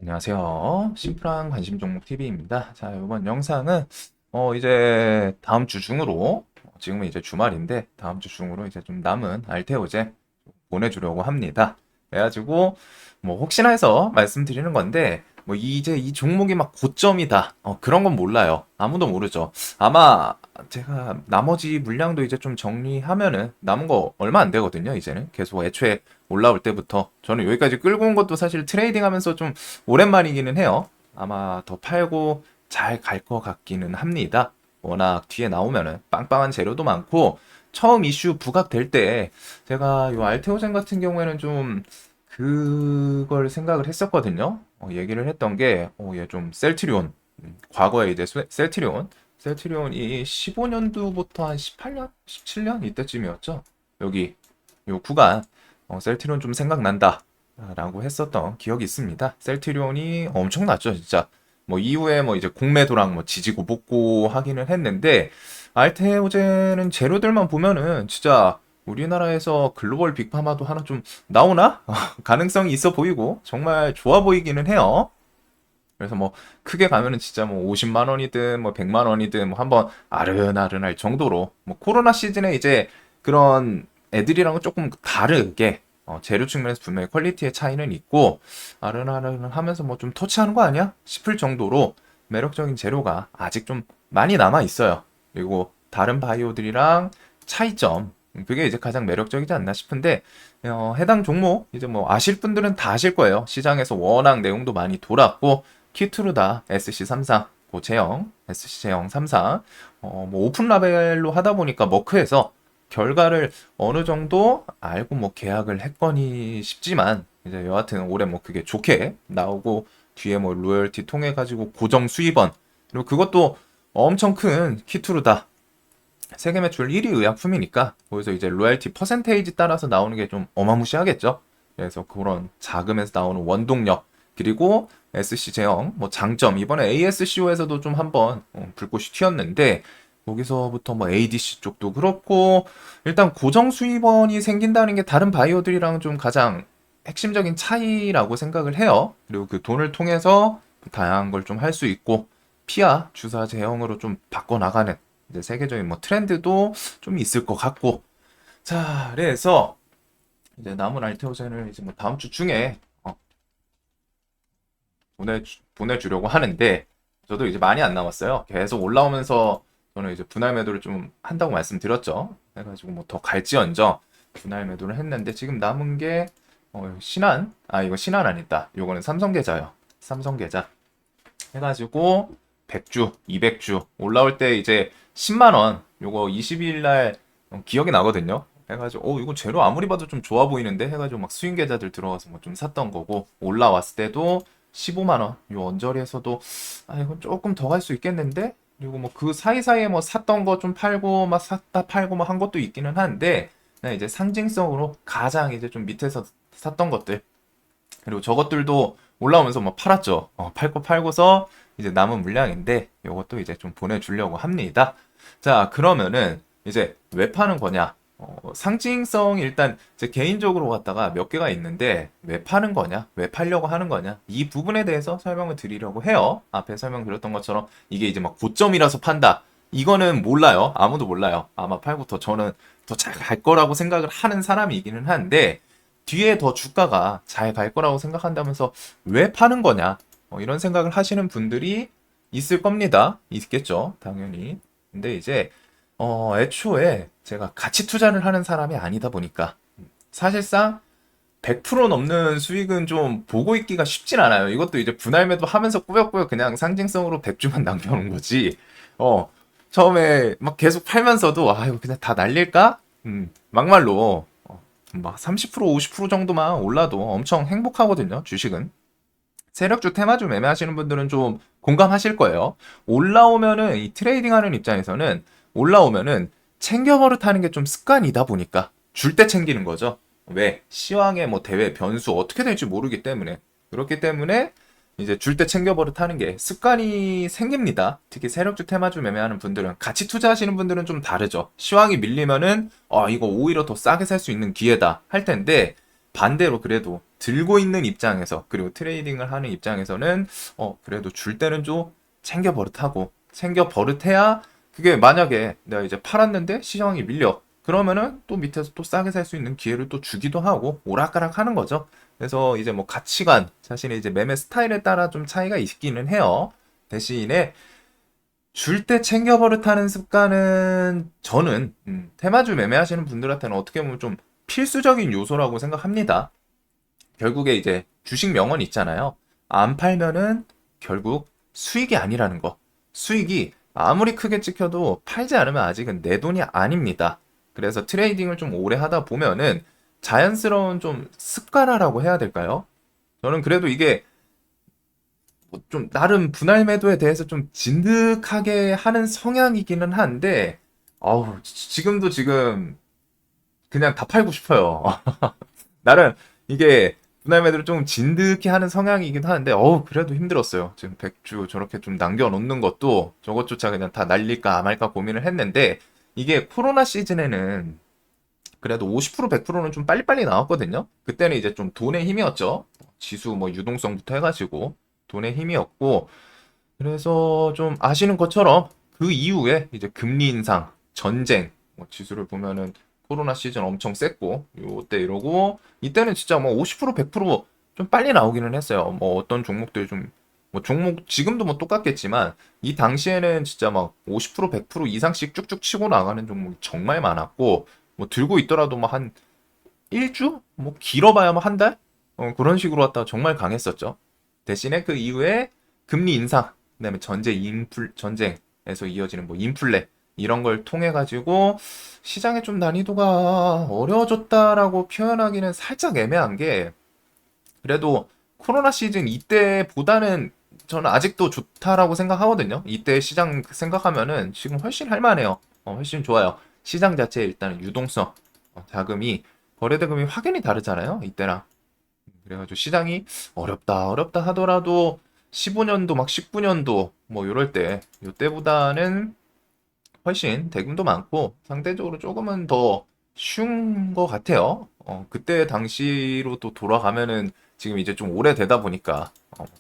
안녕하세요. 심플한 관심 종목 TV입니다. 자, 이번 영상은 이제 다음 주 중으로 지금은 이제 주말인데 다음 주 중으로 이제 좀 남은 알테오제 보내주려고 합니다. 그래가지고 뭐 혹시나 해서 말씀드리는 건데 뭐 이제 이 종목이 막 고점이다 그런 건 몰라요. 아무도 모르죠. 아마 제가 나머지 물량도 이제 좀 정리하면은 남은 거 얼마 안 되거든요. 이제는 계속 애초에 올라올 때부터 저는 여기까지 끌고 온 것도 사실 트레이딩 하면서 좀 오랜만이기는 해요. 아마 더 팔고 잘 갈 것 같기는 합니다. 워낙 뒤에 나오면은 빵빵한 재료도 많고 처음 이슈 부각될 때 제가 요 알테오젠 같은 경우에는 좀 그걸 생각을 했었거든요. 얘기를 했던 게, 얘 좀 셀트리온, 과거에 이제 셀트리온이 15년도부터 한 18년, 17년 이때쯤이었죠. 여기 요 구간 셀트리온 좀 생각난다. 라고 했었던 기억이 있습니다. 셀트리온이 엄청났죠, 진짜. 뭐 이후에 뭐 이제 공매도랑 뭐 지지고 볶고 하기는 했는데 알테오젠은 재료들만 보면은 진짜 우리나라에서 글로벌 빅파마도 하나 좀 나오나? 가능성이 있어 보이고 정말 좋아 보이기는 해요. 그래서 뭐 크게 가면은 진짜 뭐 50만 원이든 뭐 100만 원이든 뭐 한번 아른아른할 정도로 뭐 코로나 시즌에 이제 그런 애들이랑은 조금 다르게 재료 측면에서 분명히 퀄리티의 차이는 있고 아른아른 하면서 뭐 좀 터치하는 거 아니야? 싶을 정도로 매력적인 재료가 아직 좀 많이 남아 있어요. 그리고 다른 바이오들이랑 차이점 그게 이제 가장 매력적이지 않나 싶은데 해당 종목 이제 뭐 아실 분들은 다 아실 거예요. 시장에서 워낙 내용도 많이 돌았고 키트루다 SC34 제형 SC 제형 34 뭐 오픈 라벨로 하다 보니까 머크에서 결과를 어느 정도 알고 뭐 계약을 했거니 싶지만 이제 여하튼 올해 뭐 그게 좋게 나오고 뒤에 뭐 로열티 통해 가지고 고정 수입원 그리고 그것도 엄청 큰 키트루다 세계 매출 1위 의약품이니까 거기서 이제 로열티 퍼센테이지 따라서 나오는 게 좀 어마무시하겠죠. 그래서 그런 자금에서 나오는 원동력 그리고 SC 제형 뭐 장점 이번에 ASCO에서도 좀 한번 불꽃이 튀었는데 거기서부터 뭐 ADC 쪽도 그렇고 일단 고정 수입원이 생긴다는 게 다른 바이오들이랑 좀 가장 핵심적인 차이라고 생각을 해요. 그리고 그 돈을 통해서 다양한 걸 좀 할 수 있고 피아 주사 제형으로 좀 바꿔나가는 이제 세계적인 뭐 트렌드도 좀 있을 것 같고 자 그래서 이제 남은 알테오젠을 이제 뭐 다음 주 중에 보내주려고 하는데 저도 이제 많이 안 남았어요. 계속 올라오면서 저는 이제 분할 매도를 좀 한다고 말씀드렸죠. 해가지고 뭐 더 갈지언정 분할 매도를 했는데 지금 남은 게 신한 이거 신한 아니다. 요거는 삼성계좌요. 삼성계좌 해가지고 100주, 200주 올라올 때 이제 10만 원 요거 22일 날 기억이 나거든요. 해가지고 이거 재료 아무리 봐도 좀 좋아 보이는데 해가지고 막 수익 계좌들 들어가서 뭐 좀 샀던 거고 올라왔을 때도 15만 원. 요 언저리에서도 이건 조금 더 갈 수 있겠는데 그리고 뭐 그 사이사이에 뭐 샀던 거 좀 팔고 막 샀다 팔고 뭐 한 것도 있기는 한데 그냥 이제 상징성으로 가장 이제 좀 밑에서 샀던 것들 그리고 저것들도 올라오면서 뭐 팔았죠. 팔고 팔고서 이제 남은 물량인데 이것도 이제 좀 보내주려고 합니다. 자, 그러면은 이제 왜 파는 거냐? 상징성이 일단 제 개인적으로 갖다가 몇 개가 있는데 왜 파는 거냐? 왜 팔려고 하는 거냐? 이 부분에 대해서 설명을 드리려고 해요. 앞에 설명드렸던 것처럼 이게 이제 막 고점이라서 판다. 이거는 몰라요. 아무도 몰라요. 아마 팔고 저는 더 잘 갈 거라고 생각을 하는 사람이기는 한데 뒤에 더 주가가 잘 갈 거라고 생각한다면서 왜 파는 거냐? 이런 생각을 하시는 분들이 있을 겁니다. 있겠죠, 당연히. 근데 이제 애초에 제가 가치 투자를 하는 사람이 아니다 보니까 사실상 100% 넘는 수익은 좀 보고 있기가 쉽진 않아요. 이것도 이제 분할 매도 하면서 꾸역꾸역 그냥 상징성으로 100주만 남겨놓은 거지. 어, 처음에 막 계속 팔면서도 이거 그냥 다 날릴까? 막말로 막 30% 50% 정도만 올라도 엄청 행복하거든요. 주식은. 세력주 테마주 매매하시는 분들은 좀 공감하실 거예요. 올라오면은 이 트레이딩 하는 입장에서는 올라오면은 챙겨버릇 하는 게 좀 습관이다 보니까 줄 때 챙기는 거죠. 왜? 시황의 뭐 대회 변수 어떻게 될지 모르기 때문에. 그렇기 때문에 이제 줄 때 챙겨버릇 하는 게 습관이 생깁니다. 특히 세력주 테마주 매매하는 분들은 같이 투자하시는 분들은 좀 다르죠. 시황이 밀리면은 이거 오히려 더 싸게 살 수 있는 기회다 할 텐데 반대로 그래도 들고 있는 입장에서 그리고 트레이딩을 하는 입장에서는 그래도 줄 때는 좀 챙겨 버릇하고 챙겨 버릇해야 그게 만약에 내가 이제 팔았는데 시장이 밀려 그러면은 또 밑에서 또 싸게 살 수 있는 기회를 또 주기도 하고 오락가락 하는 거죠. 그래서 이제 뭐 가치관 자신의 이제 매매 스타일에 따라 좀 차이가 있기는 해요. 대신에 줄 때 챙겨 버릇하는 습관은 저는 테마주 매매하시는 분들한테는 어떻게 보면 좀 필수적인 요소라고 생각합니다. 결국에 이제 주식 명언 있잖아요. 안 팔면은 결국 수익이 아니라는 거. 수익이 아무리 크게 찍혀도 팔지 않으면 아직은 내 돈이 아닙니다. 그래서 트레이딩을 좀 오래 하다 보면은 자연스러운 좀 습관화라고 해야 될까요? 저는 그래도 이게 뭐좀 나름 분할 매도에 대해서 좀 진득하게 하는 성향이기는 한데, 지금도 지금 그냥 다 팔고 싶어요. 나름 이게 분할 매도를 좀 진득히 하는 성향이기도 하는데, 그래도 힘들었어요. 지금 100주 저렇게 좀 남겨놓는 것도 저것조차 그냥 다 날릴까 말까 고민을 했는데, 이게 코로나 시즌에는 그래도 50% 100%는 좀 빨리빨리 나왔거든요. 그때는 이제 좀 돈의 힘이었죠. 지수 뭐 유동성부터 해가지고 돈의 힘이었고, 그래서 좀 아시는 것처럼 그 이후에 이제 금리 인상, 전쟁, 뭐 지수를 보면은 코로나 시즌 엄청 셌고, 요때 이러고, 이때는 진짜 뭐 50% 100%좀 빨리 나오기는 했어요. 뭐 어떤 종목들 좀, 뭐 종목 지금도 뭐 똑같겠지만, 이 당시에는 진짜 막 50% 100% 이상씩 쭉쭉 치고 나가는 종목이 정말 많았고, 뭐 들고 있더라도 뭐 한 1주? 뭐 길어봐야 뭐 한 달? 그런 식으로 왔다가 정말 강했었죠. 대신에 그 이후에 금리 인상, 그다음에 전쟁에서 이어지는 뭐 인플레 이런 걸 통해 가지고 시장의 좀 난이도가 어려워졌다라고 표현하기는 살짝 애매한 게 그래도 코로나 시즌 이때보다는 저는 아직도 좋다라고 생각하거든요. 이때 시장 생각하면은 지금 훨씬 할만해요. 훨씬 좋아요. 시장 자체에 일단 유동성, 자금이 거래 대금이 확연히 다르잖아요. 이때랑. 그래가지고 시장이 어렵다 하더라도 15년도 막 19년도 뭐 이럴 때 이때보다는 훨씬 대금도 많고 상대적으로 조금은 더 쉬운 것 같아요. 그때 당시로 또 돌아가면은 지금 이제 좀 오래되다 보니까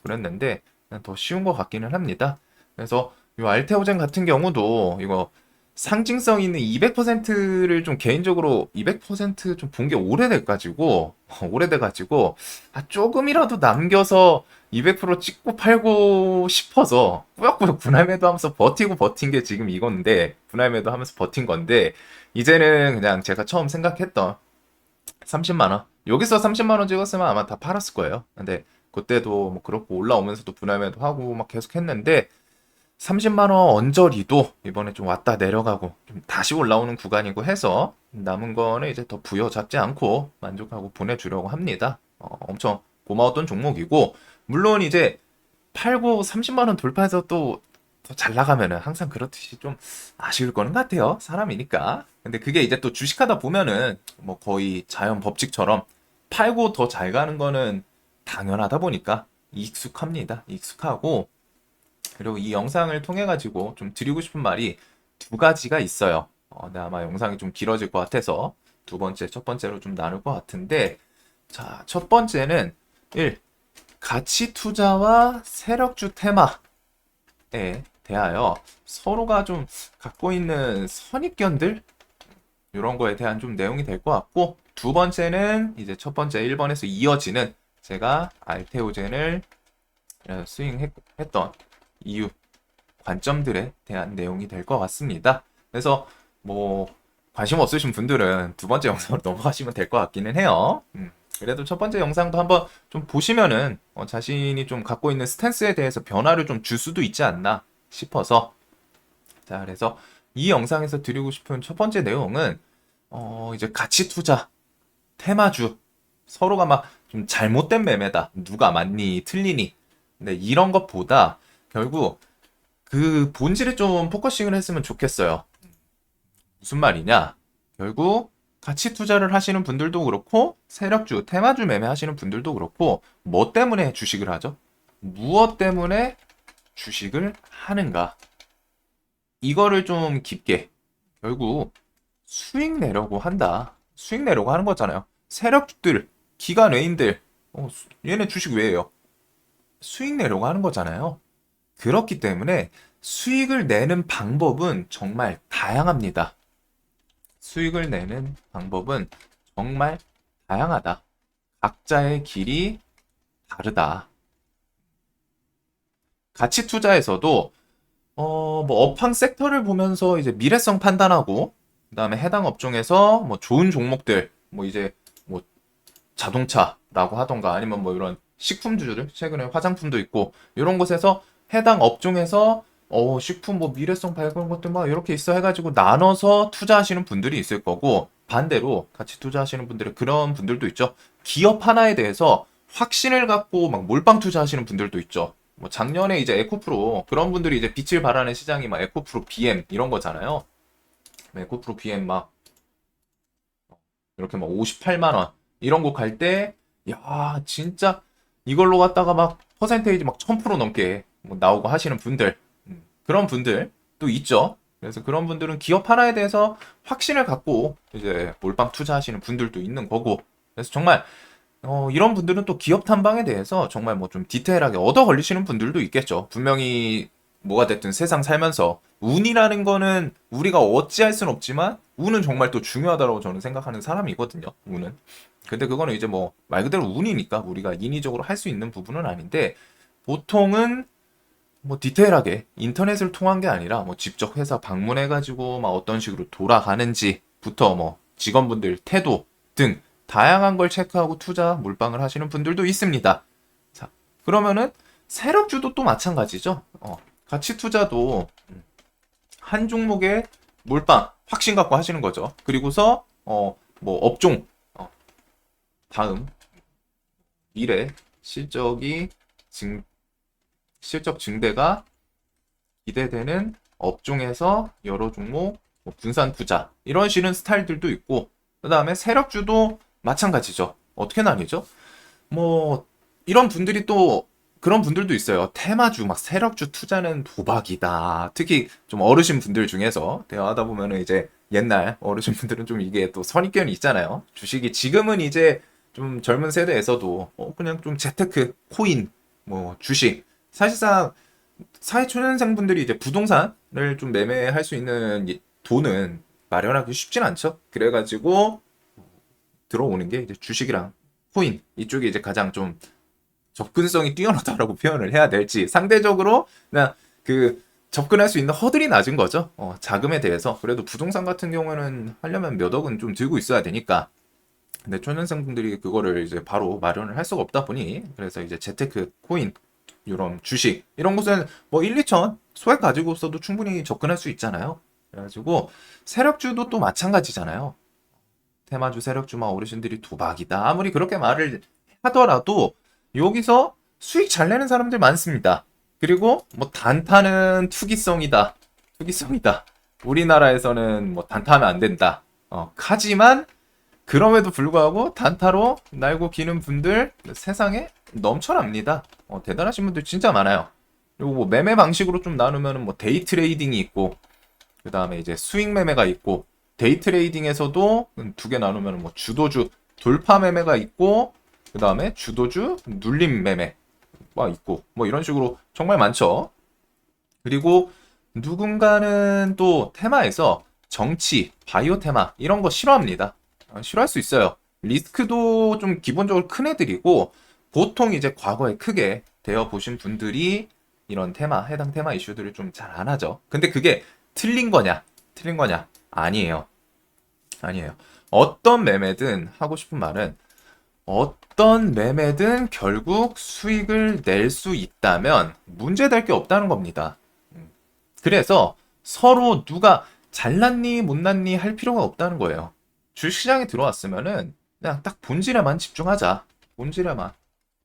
그랬는데 그냥 더 쉬운 것 같기는 합니다. 그래서 이 알테오젠 같은 경우도 이거 상징성 있는 200%를 좀 개인적으로 200%좀 본 게 오래돼가지고 조금이라도 남겨서 200% 찍고 팔고 싶어서 꾸역꾸역 분할 매도하면서 버티고 버틴 게 지금 이건데 분할 매도하면서 버틴 건데 이제는 그냥 제가 처음 생각했던 30만 원 여기서 30만 원 찍었으면 아마 다 팔았을 거예요. 근데 그때도 뭐 그렇고 올라오면서도 분할 매도하고 막 계속 했는데 30만 원 언저리도 이번에 좀 왔다 내려가고 좀 다시 올라오는 구간이고 해서 남은 거는 이제 더 부여잡지 않고 만족하고 보내주려고 합니다. 엄청 고마웠던 종목이고 물론 이제 팔고 30만 원 돌파해서 또 더 잘 나가면은 항상 그렇듯이 좀 아쉬울 거는 같아요. 사람이니까. 근데 그게 이제 또 주식하다 보면은 뭐 거의 자연 법칙처럼 팔고 더 잘 가는 거는 당연하다 보니까 익숙합니다. 익숙하고 그리고 이 영상을 통해 가지고 좀 드리고 싶은 말이 두 가지가 있어요. 근데 아마 영상이 좀 길어질 것 같아서 첫 번째로 좀 나눌 것 같은데, 자, 첫 번째는 1. 가치 투자와 세력주 테마에 대하여 서로가 좀 갖고 있는 선입견들 이런 거에 대한 좀 내용이 될 것 같고, 두 번째는 이제 첫 번째 1번에서 이어지는 제가 알테오젠을 스윙했던 이유, 관점들에 대한 내용이 될 것 같습니다. 그래서 뭐 관심 없으신 분들은 두 번째 영상으로 넘어가시면 될 것 같기는 해요. 그래도 첫 번째 영상도 한번 좀 보시면은 자신이 좀 갖고 있는 스탠스에 대해서 변화를 좀 줄 수도 있지 않나 싶어서 자 그래서 이 영상에서 드리고 싶은 첫 번째 내용은 이제 가치 투자, 테마주 서로가 막 좀 잘못된 매매다. 누가 맞니, 틀리니. 근데 이런 것보다 결국 그 본질에 좀 포커싱을 했으면 좋겠어요. 무슨 말이냐? 결국 가치 투자를 하시는 분들도 그렇고 세력주, 테마주 매매하시는 분들도 그렇고 뭐 때문에 주식을 하죠? 무엇 때문에 주식을 하는가? 이거를 좀 깊게 결국 수익 내려고 한다. 수익 내려고 하는 거잖아요. 기관 외인들, 얘네 주식 왜 해요? 수익 내려고 하는 거잖아요. 그렇기 때문에 수익을 내는 방법은 정말 다양합니다. 수익을 내는 방법은 정말 다양하다. 각자의 길이 다르다. 가치 투자에서도 뭐 업황 섹터를 보면서 이제 미래성 판단하고 그다음에 해당 업종에서 뭐 좋은 종목들 뭐 이제 뭐 자동차라고 하던가 아니면 뭐 이런 식품주들 최근에 화장품도 있고 이런 곳에서 해당 업종에서 식품 뭐 미래성 밝은 것들 막 이렇게 있어 해가지고 나눠서 투자하시는 분들이 있을 거고 반대로 같이 투자하시는 분들은 그런 분들도 있죠. 기업 하나에 대해서 확신을 갖고 막 몰빵 투자하시는 분들도 있죠. 뭐 작년에 이제 에코프로 그런 분들이 이제 빛을 발하는 시장이 막 에코프로 BM 이런 거잖아요. 에코프로 BM 막 이렇게 막 58만 원 이런 거 갈 때, 야, 진짜 이걸로 갖다가 막 퍼센테이지 막 1000% 넘게 뭐 나오고 하시는 분들, 그런 분들 또 있죠. 그래서 그런 분들은 기업 하나에 대해서 확신을 갖고 이제 몰빵 투자하시는 분들도 있는 거고. 그래서 정말 이런 분들은 또 기업 탐방에 대해서 정말 뭐 좀 디테일하게 얻어 걸리시는 분들도 있겠죠. 분명히 뭐가 됐든 세상 살면서 운이라는 거는 우리가 어찌할 순 없지만 운은 정말 또 중요하다고 저는 생각하는 사람이거든요. 운은. 근데 그거는 이제 뭐 말 그대로 운이니까 우리가 인위적으로 할 수 있는 부분은 아닌데 보통은 뭐 디테일하게 인터넷을 통한 게 아니라 뭐 직접 회사 방문해가지고 막 어떤 식으로 돌아가는지부터 뭐 직원분들 태도 등 다양한 걸 체크하고 투자 몰빵을 하시는 분들도 있습니다. 자, 그러면은 세력주도 또 마찬가지죠. 가치 투자도 한 종목에 몰빵 확신 갖고 하시는 거죠. 그리고서 뭐 업종 다음 미래 실적이 증 실적 증대가 기대되는 업종에서 여러 종목 뭐 분산 투자 이런 식의 스타일들도 있고 그 다음에 세력주도 마찬가지죠. 어떻게 나뉘죠? 뭐 이런 분들이 또 그런 분들도 있어요. 테마주 막 세력주 투자는 도박이다. 특히 좀 어르신 분들 중에서 대화하다 보면은 이제 옛날 어르신 분들은 좀 이게 또 선입견이 있잖아요. 주식이 지금은 이제 좀 젊은 세대에서도 그냥 좀 재테크, 코인, 뭐 주식 사실상 사회초년생분들이 이제 부동산을 좀 매매할 수 있는 돈은 마련하기 쉽진 않죠. 그래가지고 들어오는 게 이제 주식이랑 코인 이쪽이 이제 가장 좀 접근성이 뛰어나다라고 표현을 해야 될지 상대적으로 그냥 그 접근할 수 있는 허들이 낮은 거죠. 자금에 대해서 그래도 부동산 같은 경우는 하려면 몇 억은 좀 들고 있어야 되니까. 근데 초년생분들이 그거를 이제 바로 마련을 할 수가 없다 보니 그래서 이제 재테크, 코인 이런 주식 이런 곳은 뭐 1, 2천 소액 가지고서도 충분히 접근할 수 있잖아요. 그래가지고 세력주도 또 마찬가지잖아요. 테마주 세력주만 어르신들이 도박이다. 아무리 그렇게 말을 하더라도 여기서 수익 잘 내는 사람들 많습니다. 그리고 뭐 단타는 투기성이다. 투기성이다. 우리나라에서는 뭐 단타하면 안 된다. 하지만 그럼에도 불구하고 단타로 날고 기는 분들 세상에 넘쳐납니다. 대단하신 분들 진짜 많아요. 그리고 뭐 매매 방식으로 좀 나누면 뭐 데이 트레이딩이 있고 그 다음에 이제 수익 매매가 있고 데이 트레이딩에서도 두 개 나누면 뭐 주도주 돌파 매매가 있고 그 다음에 주도주 눌림 매매가 있고 뭐 이런 식으로 정말 많죠. 그리고 누군가는 또 테마에서 정치, 바이오 테마 이런 거 싫어합니다. 싫어할 수 있어요. 리스크도 좀 기본적으로 큰 애들이고 보통 이제 과거에 크게 되어 보신 분들이 이런 테마, 해당 테마 이슈들을 좀 잘 안 하죠. 근데 그게 틀린 거냐? 틀린 거냐? 아니에요. 아니에요. 어떤 매매든 하고 싶은 말은 어떤 매매든 결국 수익을 낼 수 있다면 문제될 게 없다는 겁니다. 그래서 서로 누가 잘났니 못났니 할 필요가 없다는 거예요. 주식시장에 들어왔으면은 그냥 딱 본질에만 집중하자. 본질에만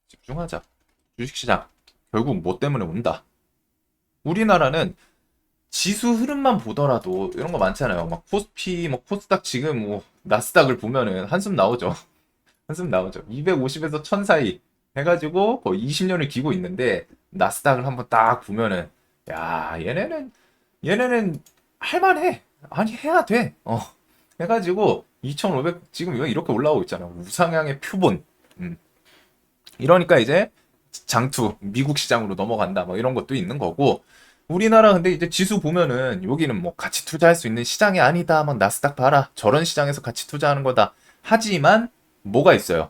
집중하자. 주식시장 결국 뭐 때문에 온다. 우리나라는 지수 흐름만 보더라도 이런 거 많잖아요. 막 코스피, 뭐 코스닥 지금 뭐 나스닥을 보면은 한숨 나오죠. 한숨 나오죠. 250에서 1000 사이 해가지고 거의 20년을 기고 있는데 나스닥을 한번 딱 보면은 야 얘네는 할만해. 아니 해야 돼. 해가지고 2500 지금 이렇게 올라오고 있잖아. 우상향의 표본. 이러니까 이제 장투, 미국 시장으로 넘어간다, 뭐 이런 것도 있는 거고, 우리나라 근데 이제 지수 보면은 여기는 뭐 같이 투자할 수 있는 시장이 아니다, 막 나스닥 봐라, 저런 시장에서 같이 투자하는 거다. 하지만 뭐가 있어요?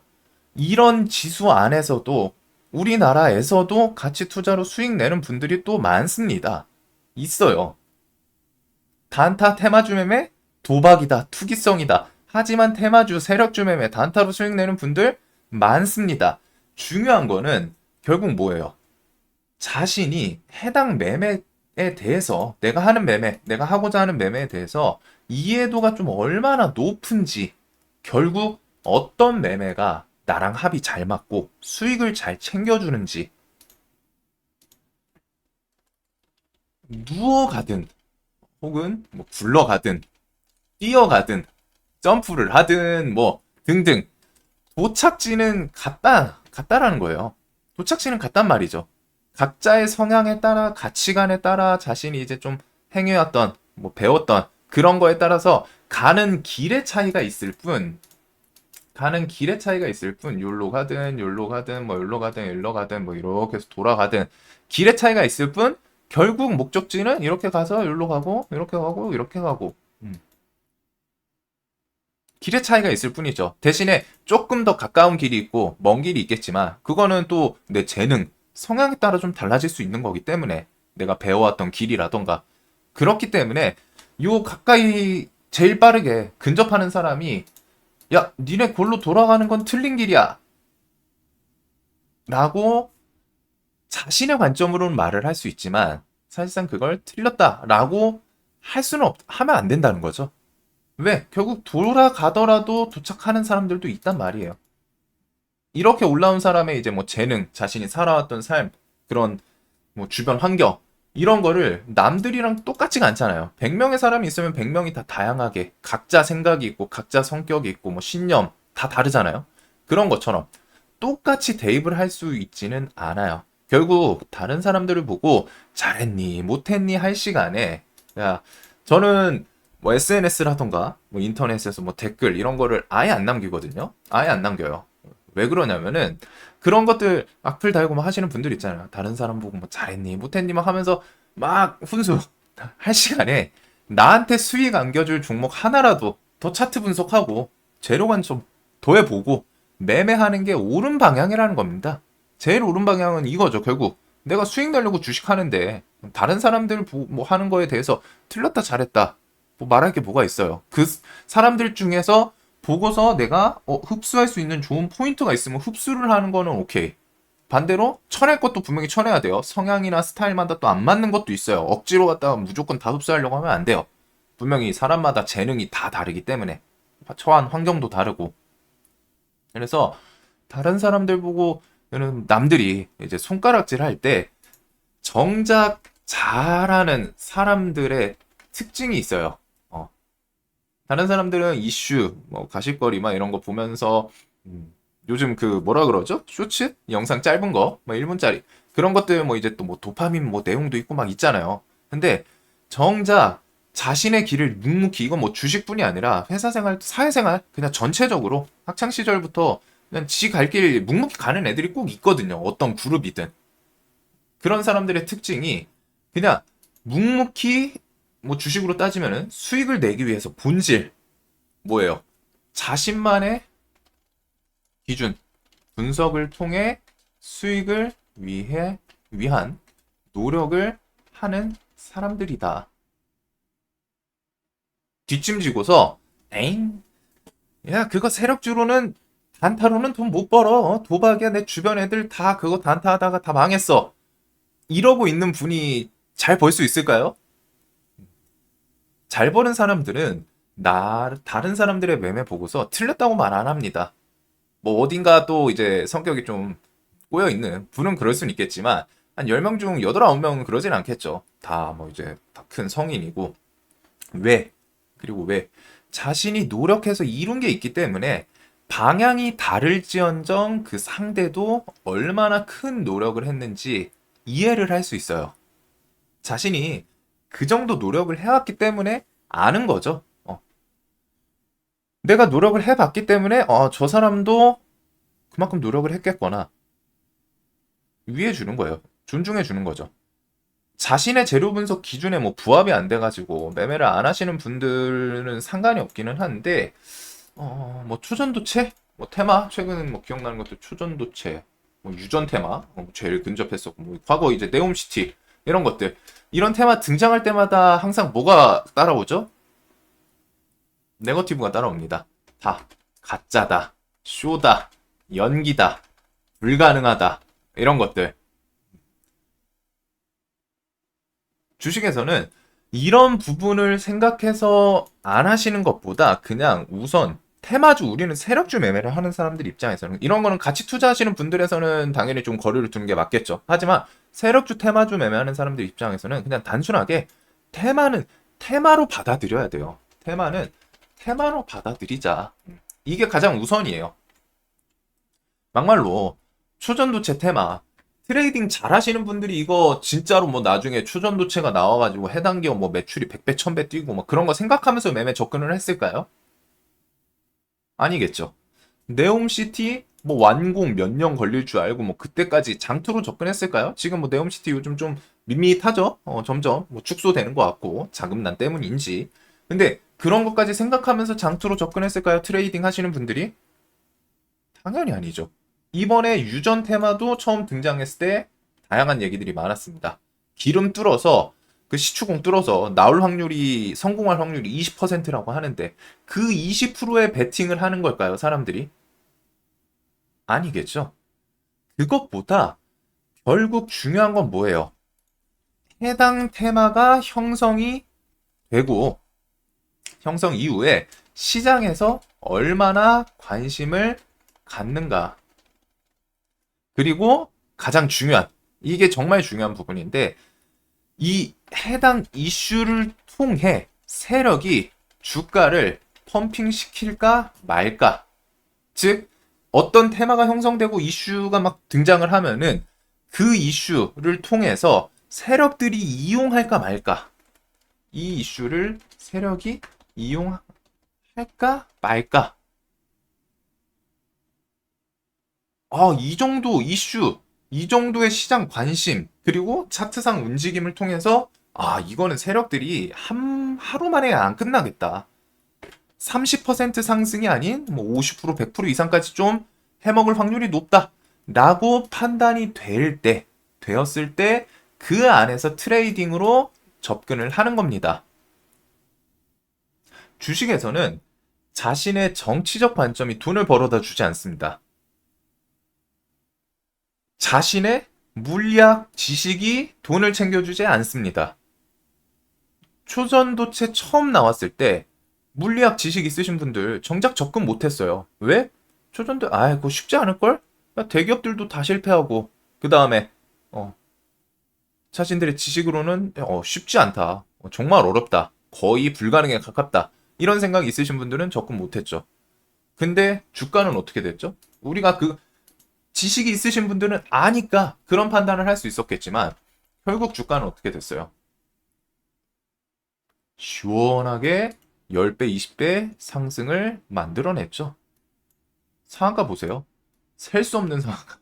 이런 지수 안에서도 우리나라에서도 가치 투자로 수익 내는 분들이 또 많습니다. 있어요. 단타 테마주 매매 도박이다, 투기성이다. 하지만 테마주 세력주 매매 단타로 수익 내는 분들 많습니다. 중요한 거는 결국 뭐예요? 자신이 해당 매매에 대해서 내가 하는 매매, 내가 하고자 하는 매매에 대해서 이해도가 좀 얼마나 높은지, 결국 어떤 매매가 나랑 합이 잘 맞고 수익을 잘 챙겨주는지, 누워가든 혹은 뭐 굴러가든 뛰어가든 점프를 하든 뭐 등등 도착지는 같다라는 거예요. 도착지는 같단 말이죠. 각자의 성향에 따라 가치관에 따라 자신이 이제 좀 행해왔던 뭐 배웠던 그런 거에 따라서 가는 길의 차이가 있을 뿐, 욜로 가든 뭐 욜로 가든 뭐 이렇게 해서 돌아가든 길의 차이가 있을 뿐, 결국 목적지는 이렇게 가서 욜로 가고 이렇게 가고 이렇게 가고, 길의 차이가 있을 뿐이죠. 대신에 조금 더 가까운 길이 있고 먼 길이 있겠지만 그거는 또 내 재능, 성향에 따라 좀 달라질 수 있는 거기 때문에, 내가 배워왔던 길이라던가, 그렇기 때문에 요 가까이 제일 빠르게 근접하는 사람이 야, 니네 골로 돌아가는 건 틀린 길이야 라고 자신의 관점으로는 말을 할 수 있지만 사실상 그걸 틀렸다라고 하면 안 된다는 거죠. 왜? 결국 돌아가더라도 도착하는 사람들도 있단 말이에요. 이렇게 올라온 사람의 이제 뭐 재능, 자신이 살아왔던 삶, 그런 뭐 주변 환경, 이런 거를 남들이랑 똑같지가 않잖아요. 100명의 사람이 있으면 100명이 다 다양하게 각자 생각이 있고 각자 성격이 있고 뭐 신념 다 다르잖아요. 그런 것처럼 똑같이 대입을 할 수 있지는 않아요. 결국 다른 사람들을 보고 잘했니, 못했니 할 시간에, 야, 저는 뭐 SNS라던가 뭐 인터넷에서 뭐 댓글 이런 거를 아예 안 남기거든요. 아예 안 남겨요. 왜 그러냐면은 그런 것들 악플 달고 막 하시는 분들 있잖아요. 다른 사람 보고 뭐 잘했니, 못했니 막 하면서 막 훈수 할 시간에 나한테 수익 안겨줄 종목 하나라도 더 차트 분석하고 재료관 좀 더해보고 매매하는 게 옳은 방향이라는 겁니다. 제일 옳은 방향은 이거죠. 결국 내가 수익 내려고 주식하는데 다른 사람들 뭐 하는 거에 대해서 틀렸다 잘했다 뭐 말할 게 뭐가 있어요. 그 사람들 중에서 보고서 내가 흡수할 수 있는 좋은 포인트가 있으면 흡수를 하는 거는 오케이. 반대로 쳐낼 것도 분명히 쳐내야 돼요. 성향이나 스타일마다 또 안 맞는 것도 있어요. 억지로 갖다가 무조건 다 흡수하려고 하면 안 돼요. 분명히 사람마다 재능이 다 다르기 때문에 처한 환경도 다르고, 그래서 다른 사람들 보고 남들이 이제 손가락질 할 때 정작 잘하는 사람들의 특징이 있어요. 다른 사람들은 이슈, 뭐 가십거리 막 이런 거 보면서 요즘 그 뭐라 그러죠? 쇼츠? 영상 짧은 거, 뭐 1분짜리 그런 것들 뭐 이제 또 뭐 도파민 뭐 내용도 있고 막 있잖아요. 근데 정작 자신의 길을 묵묵히, 이건 뭐 주식뿐이 아니라 회사 생활, 사회생활 그냥 전체적으로 학창 시절부터 그냥 지 갈 길 묵묵히 가는 애들이 꼭 있거든요. 어떤 그룹이든. 그런 사람들의 특징이 그냥 묵묵히, 뭐 주식으로 따지면은 수익을 내기 위해서 본질 뭐예요? 자신만의 기준, 분석을 통해 수익을 위한 노력을 하는 사람들이다. 뒷짐지고서 에잉, 야 그거 세력주로는 단타로는 돈 못 벌어. 도박이야. 내 주변 애들 다 그거 단타하다가 다 망했어. 이러고 있는 분이 잘 벌 수 있을까요? 잘 버는 사람들은 다른 사람들의 매매 보고서 틀렸다고 말 안 합니다. 뭐 어딘가 또 이제 성격이 좀 꼬여 있는 분은 그럴 수는 있겠지만 한 10명 중 8, 9명은 그러진 않겠죠. 다 뭐 이제 다 큰 성인이고. 왜? 그리고 왜? 자신이 노력해서 이룬 게 있기 때문에 방향이 다를지언정 그 상대도 얼마나 큰 노력을 했는지 이해를 할 수 있어요. 자신이 그 정도 노력을 해왔기 때문에 아는 거죠. 내가 노력을 해봤기 때문에 저 사람도 그만큼 노력을 했겠거나, 위해 주는 거예요. 존중해 주는 거죠. 자신의 재료 분석 기준에 뭐 부합이 안 돼가지고 매매를 안 하시는 분들은 상관이 없기는 한데, 뭐 초전도체, 뭐 테마 최근 뭐 기억나는 것도 초전도체, 뭐 유전 테마 제일 근접했었고, 뭐 과거 이제 네옴시티 이런 것들, 이런 테마 등장할 때마다 항상 뭐가 따라오죠? 네거티브가 따라옵니다. 다 가짜다, 쇼다, 연기다, 불가능하다, 이런 것들. 주식에서는 이런 부분을 생각해서 안 하시는 것보다 그냥 우선 테마주, 우리는 세력주 매매를 하는 사람들 입장에서는 이런 거는 같이 투자하시는 분들에서는 당연히 좀 거리를 두는 게 맞겠죠. 하지만 세력주, 테마주 매매하는 사람들 입장에서는 그냥 단순하게 테마는 테마로 받아들여야 돼요. 테마는 테마로 받아들이자. 이게 가장 우선이에요. 막말로 초전도체 테마, 트레이딩 잘 하시는 분들이 이거 진짜로 뭐 나중에 초전도체가 나와가지고 해당 기업 뭐 매출이 100배, 1000배 뛰고 뭐 그런 거 생각하면서 매매 접근을 했을까요? 아니겠죠. 네옴시티 뭐 완공 몇 년 걸릴 줄 알고 뭐 그때까지 장투로 접근했을까요? 지금 뭐 네옴시티 요즘 좀 밋밋하죠? 점점 뭐 축소되는 것 같고 자금난 때문인지. 근데 그런 것까지 생각하면서 장투로 접근했을까요? 트레이딩 하시는 분들이? 당연히 아니죠. 이번에 유전 테마도 처음 등장했을 때 다양한 얘기들이 많았습니다. 기름 뚫어서 그 시추공 뚫어서 나올 확률이 성공할 확률이 20%라고 하는데 그 20%의 베팅을 하는 걸까요, 사람들이? 아니겠죠. 그것보다 결국 중요한 건 뭐예요? 해당 테마가 형성이 되고 형성 이후에 시장에서 얼마나 관심을 갖는가. 그리고 가장 중요한, 이게 정말 중요한 부분인데, 이 해당 이슈를 통해 세력이 주가를 펌핑 시킬까 말까. 즉, 어떤 테마가 형성되고 이슈가 막 등장을 하면은 그 이슈를 통해서 세력들이 이용할까 말까. 이 이슈를 세력이 이용할까 말까. 이 정도 이슈, 이 정도의 시장 관심, 그리고 차트상 움직임을 통해서, 이거는 세력들이 하루 만에 안 끝나겠다. 30% 상승이 아닌 뭐 50%, 100% 이상까지 좀 해먹을 확률이 높다. 라고 판단이 되었을 때, 그 안에서 트레이딩으로 접근을 하는 겁니다. 주식에서는 자신의 정치적 관점이 돈을 벌어다 주지 않습니다. 자신의 물리학 지식이 돈을 챙겨주지 않습니다. 초전도체 처음 나왔을 때 물리학 지식 있으신 분들 정작 접근 못했어요. 왜? 초전도 그거 쉽지 않을걸? 대기업들도 다 실패하고 그 다음에 자신들의 지식으로는 쉽지 않다. 정말 어렵다. 거의 불가능에 가깝다. 이런 생각이 있으신 분들은 접근 못했죠. 근데 주가는 어떻게 됐죠? 우리가 그 지식이 있으신 분들은 아니까 그런 판단을 할 수 있었겠지만 결국 주가는 어떻게 됐어요? 시원하게 10배, 20배 상승을 만들어냈죠. 상한가 보세요. 셀 수 없는 상한가.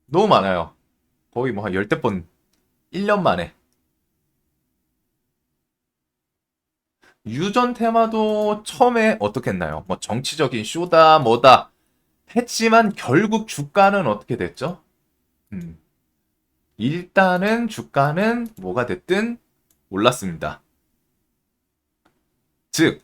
너무 많아요. 거의 뭐 한 10대 번 1년 만에. 유전 테마도 처음에 어떻게 했나요? 뭐 정치적인 쇼다 뭐다 했지만 결국 주가는 어떻게 됐죠? 음, 일단은 주가는 뭐가 됐든 올랐습니다. 즉,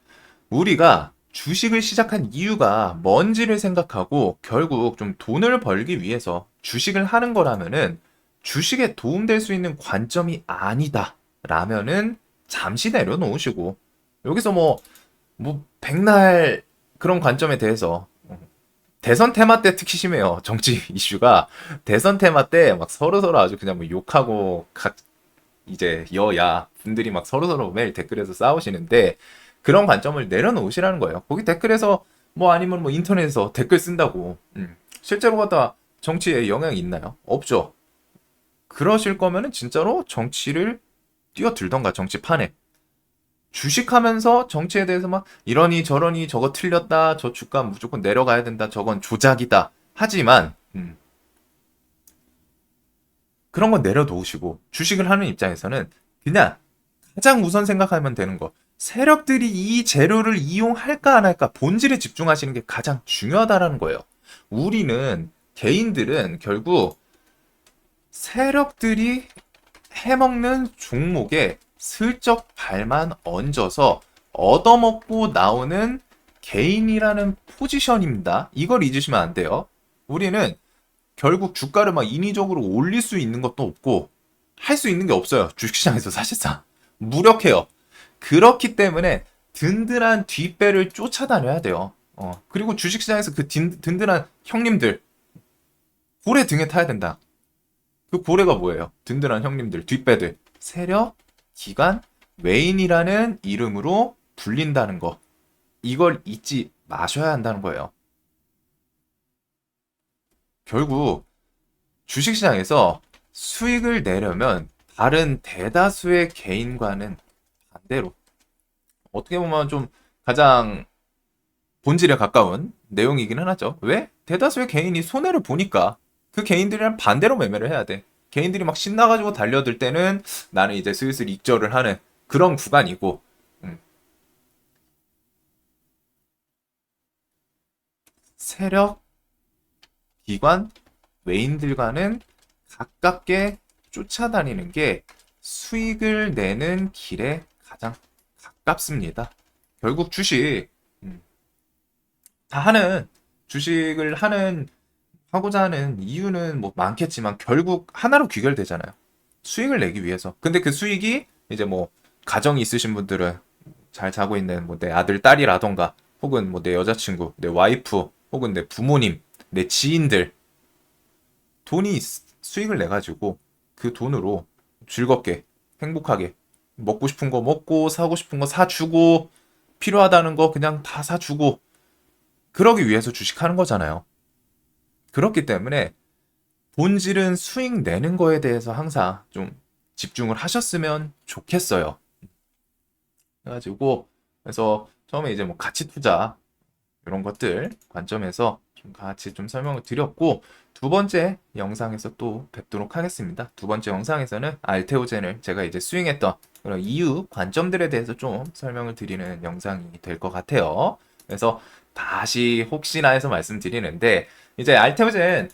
우리가 주식을 시작한 이유가 뭔지를 생각하고 결국 좀 돈을 벌기 위해서 주식을 하는 거라면은 주식에 도움될 수 있는 관점이 아니다. 라면은 잠시 내려놓으시고 여기서 뭐 백날 그런 관점에 대해서 대선 테마 때 특히 심해요. 정치 이슈가 대선 테마 때 막 서로서로 아주 그냥 뭐 욕하고 각 이제 여야 분들이 막 서로서로 매일 댓글에서 싸우시는데 그런 관점을 내려놓으시라는 거예요. 거기 댓글에서 뭐 아니면 뭐 인터넷에서 댓글 쓴다고 실제로 갖다 정치에 영향이 있나요? 없죠. 그러실 거면은 진짜로 정치를 뛰어들던가 정치판에 주식하면서 정치에 대해서 막 이러니 저러니 저거 틀렸다 저 주가 무조건 내려가야 된다 저건 조작이다 하지만 그런 거 내려놓으시고 주식을 하는 입장에서는 그냥 가장 우선 생각하면 되는 거. 세력들이 이 재료를 이용할까 안 할까 본질에 집중하시는 게 가장 중요하다라는 거예요. 우리는 개인들은 결국 세력들이 해먹는 종목에 슬쩍 발만 얹어서 얻어먹고 나오는 개인이라는 포지션입니다. 이걸 잊으시면 안 돼요. 우리는 결국 주가를 막 인위적으로 올릴 수 있는 것도 없고 할 수 있는 게 없어요. 주식시장에서 사실상 무력해요. 그렇기 때문에 든든한 뒷배를 쫓아다녀야 돼요. 그리고 주식시장에서 그 든든한 형님들 고래 등에 타야 된다. 그 고래가 뭐예요? 든든한 형님들, 뒷배들, 세력, 기관, 외인이라는 이름으로 불린다는 거. 이걸 잊지 마셔야 한다는 거예요. 결국 주식시장에서 수익을 내려면 다른 대다수의 개인과는 반대로 어떻게 보면 좀 가장 본질에 가까운 내용이기는 하죠. 왜? 대다수의 개인이 손해를 보니까 그 개인들이랑 반대로 매매를 해야 돼. 개인들이 막 신나가지고 달려들 때는 나는 이제 슬슬 익절을 하는 그런 구간이고, 음, 세력, 기관, 외인들과는 가깝게 쫓아다니는 게 수익을 내는 길에 가장 가깝습니다. 결국 주식, 음, 다 하는, 주식을 하고자 하는 이유는 뭐 많겠지만 결국 하나로 귀결되잖아요. 수익을 내기 위해서. 근데 그 수익이 이제 뭐 가정이 있으신 분들은 잘 자고 있는 뭐 내 아들, 딸이라던가 혹은 뭐 내 여자친구, 내 와이프, 혹은 내 부모님, 내 지인들 돈이 수익을 내 가지고 그 돈으로 즐겁게 행복하게 먹고 싶은 거 먹고 사고 싶은 거 사주고 필요하다는 거 그냥 다 사주고 그러기 위해서 주식하는 거잖아요. 그렇기 때문에 본질은 수익 내는 거에 대해서 항상 좀 집중을 하셨으면 좋겠어요. 그래가지고 그래서 처음에 이제 뭐 가치 투자 이런 것들 관점에서 좀 같이 좀 설명을 드렸고 두 번째 영상에서 또 뵙도록 하겠습니다. 두 번째 영상에서는 알테오젠을 제가 이제 스윙했던 그런 이유 관점들에 대해서 좀 설명을 드리는 영상이 될 것 같아요. 그래서 다시 혹시나 해서 말씀드리는데 이제 알테오젠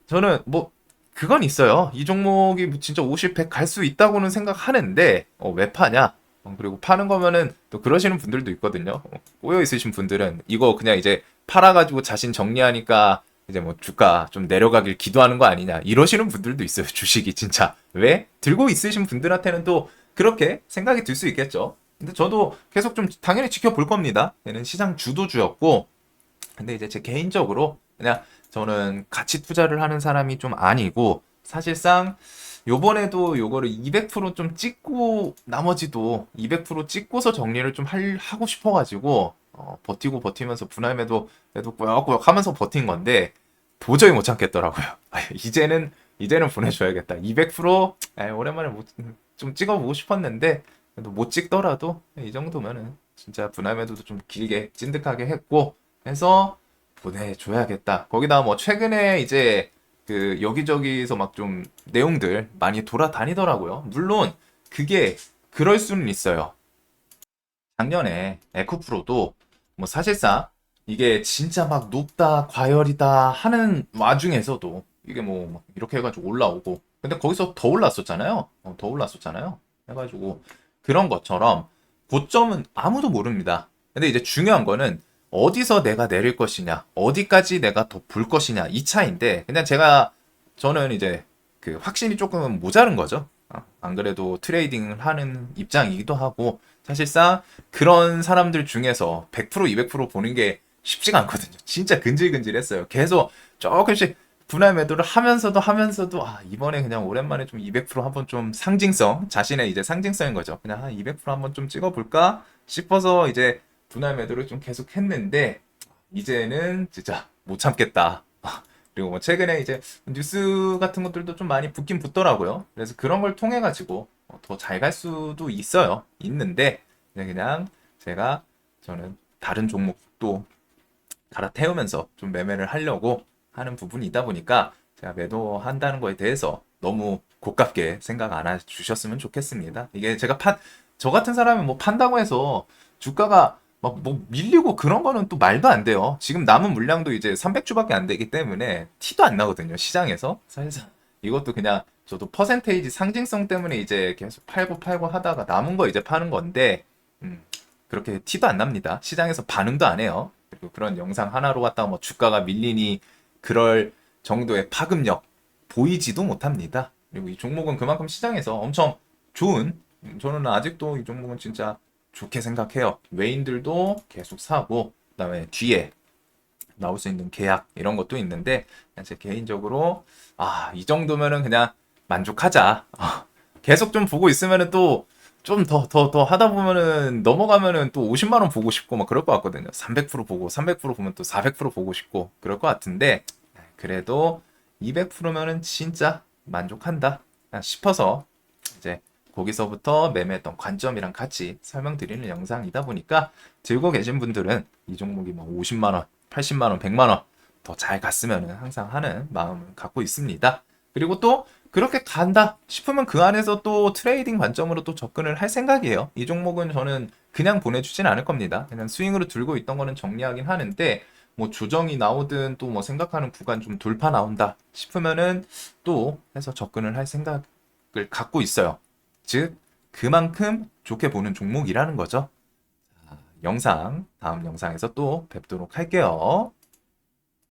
저는 뭐 그건 있어요. 이 종목이 뭐 진짜 50, 100 갈 수 있다고는 생각하는데 왜 파냐? 그리고 파는 거면은 또 그러시는 분들도 있거든요. 꼬여 있으신 분들은 이거 그냥 이제 팔아가지고 자신 정리하니까 이제 뭐 주가 좀 내려가길 기도하는 거 아니냐 이러시는 분들도 있어요. 주식이 진짜 왜 들고 있으신 분들한테는 또 그렇게 생각이 들 수 있겠죠. 근데 저도 계속 좀 당연히 지켜볼 겁니다. 얘는 시장 주도주였고 근데 이제 제 개인적으로 그냥 저는 가치 투자를 하는 사람이 좀 아니고 사실상 요번에도 요거를 200%좀 찍고 나머지도 200% 찍고서 정리를 좀 하고 싶어가지고 버티고 버티면서 분할매도 그래도 꾸역꾸역 하면서 버틴 건데 도저히 못 참겠더라고요. 이제는 보내줘야겠다. 200% 오랜만에 좀 찍어보고 싶었는데 그래도 못 찍더라도 이 정도면은 진짜 분할매도도 좀 길게 찐득하게 했고 해서 보내줘야겠다. 거기다 뭐 최근에 이제 그 여기저기서 막 좀 내용들 많이 돌아다니더라고요. 물론 그게 그럴 수는 있어요. 작년에 에코프로도 뭐 사실상 이게 진짜 막 높다, 과열이다 하는 와중에서도 이게 뭐 이렇게 해가지고 올라오고 근데 거기서 더 올랐었잖아요. 더 올랐었잖아요. 해가지고 그런 것처럼 고점은 아무도 모릅니다. 근데 이제 중요한 거는 어디서 내가 내릴 것이냐, 어디까지 내가 더 볼 것이냐 이 차인데 그냥 저는 이제 그 확신이 조금은 모자른 거죠. 안 그래도 트레이딩을 하는 입장이기도 하고 사실상 그런 사람들 중에서 100% 200% 보는 게 쉽지가 않거든요. 진짜 근질근질했어요. 계속 조금씩 분할 매도를 하면서도 이번에 그냥 오랜만에 좀 200% 한번 좀 상징성 자신의 이제 상징성인 거죠. 그냥 한 200% 한번 좀 찍어볼까 싶어서 이제 분할 매도를 좀 계속 했는데 이제는 진짜 못 참겠다. 그리고 뭐 최근에 이제 뉴스 같은 것들도 좀 많이 붙긴 붙더라고요. 그래서 그런 걸 통해 가지고 더 잘 갈 수도 있어요. 있는데 그냥 저는 다른 종목도 갈아태우면서 좀 매매를 하려고 하는 부분이다 보니까 제가 매도한다는 거에 대해서 너무 고깝게 생각 안 해주셨으면 좋겠습니다. 이게 저 같은 사람이 뭐 판다고 해서 주가가 막 뭐 밀리고 그런 거는 또 말도 안 돼요. 지금 남은 물량도 이제 300주밖에 안 되기 때문에 티도 안 나거든요. 시장에서. 사실상 이것도 그냥 저도 퍼센테이지 상징성 때문에 이제 계속 팔고 하다가 남은 거 이제 파는 건데, 그렇게 티도 안 납니다. 시장에서 반응도 안 해요. 그리고 그런 영상 하나로 갖다가 뭐 주가가 밀리니 그럴 정도의 파급력 보이지도 못합니다. 그리고 이 종목은 그만큼 시장에서 엄청 좋은, 저는 아직도 이 종목은 진짜 좋게 생각해요. 외인들도 계속 사고, 그다음에 뒤에 나올 수 있는 계약 이런 것도 있는데, 그냥 제 개인적으로 이 정도면은 그냥 만족하자. 계속 좀 보고 있으면은 또 좀 더 하다 보면은 넘어가면은 또 50만 원 보고 싶고 막 그럴 것 같거든요. 300% 보고 300% 보면 또 400% 보고 싶고 그럴 것 같은데, 그래도 200%면은 진짜 만족한다 싶어서 이제 거기서부터 매매했던 관점이랑 같이 설명드리는 영상이다 보니까, 들고 계신 분들은 이 종목이 뭐 50만 원, 80만 원, 100만 원 더 잘 갔으면 항상 하는 마음을 갖고 있습니다. 그리고 또 그렇게 간다 싶으면 그 안에서 또 트레이딩 관점으로 또 접근을 할 생각이에요. 이 종목은 저는 그냥 보내주진 않을 겁니다. 그냥 스윙으로 들고 있던 거는 정리하긴 하는데, 뭐 조정이 나오든 또 뭐 생각하는 구간 좀 돌파 나온다 싶으면은 또 해서 접근을 할 생각을 갖고 있어요. 즉, 그만큼 좋게 보는 종목이라는 거죠. 다음 영상에서 또 뵙도록 할게요.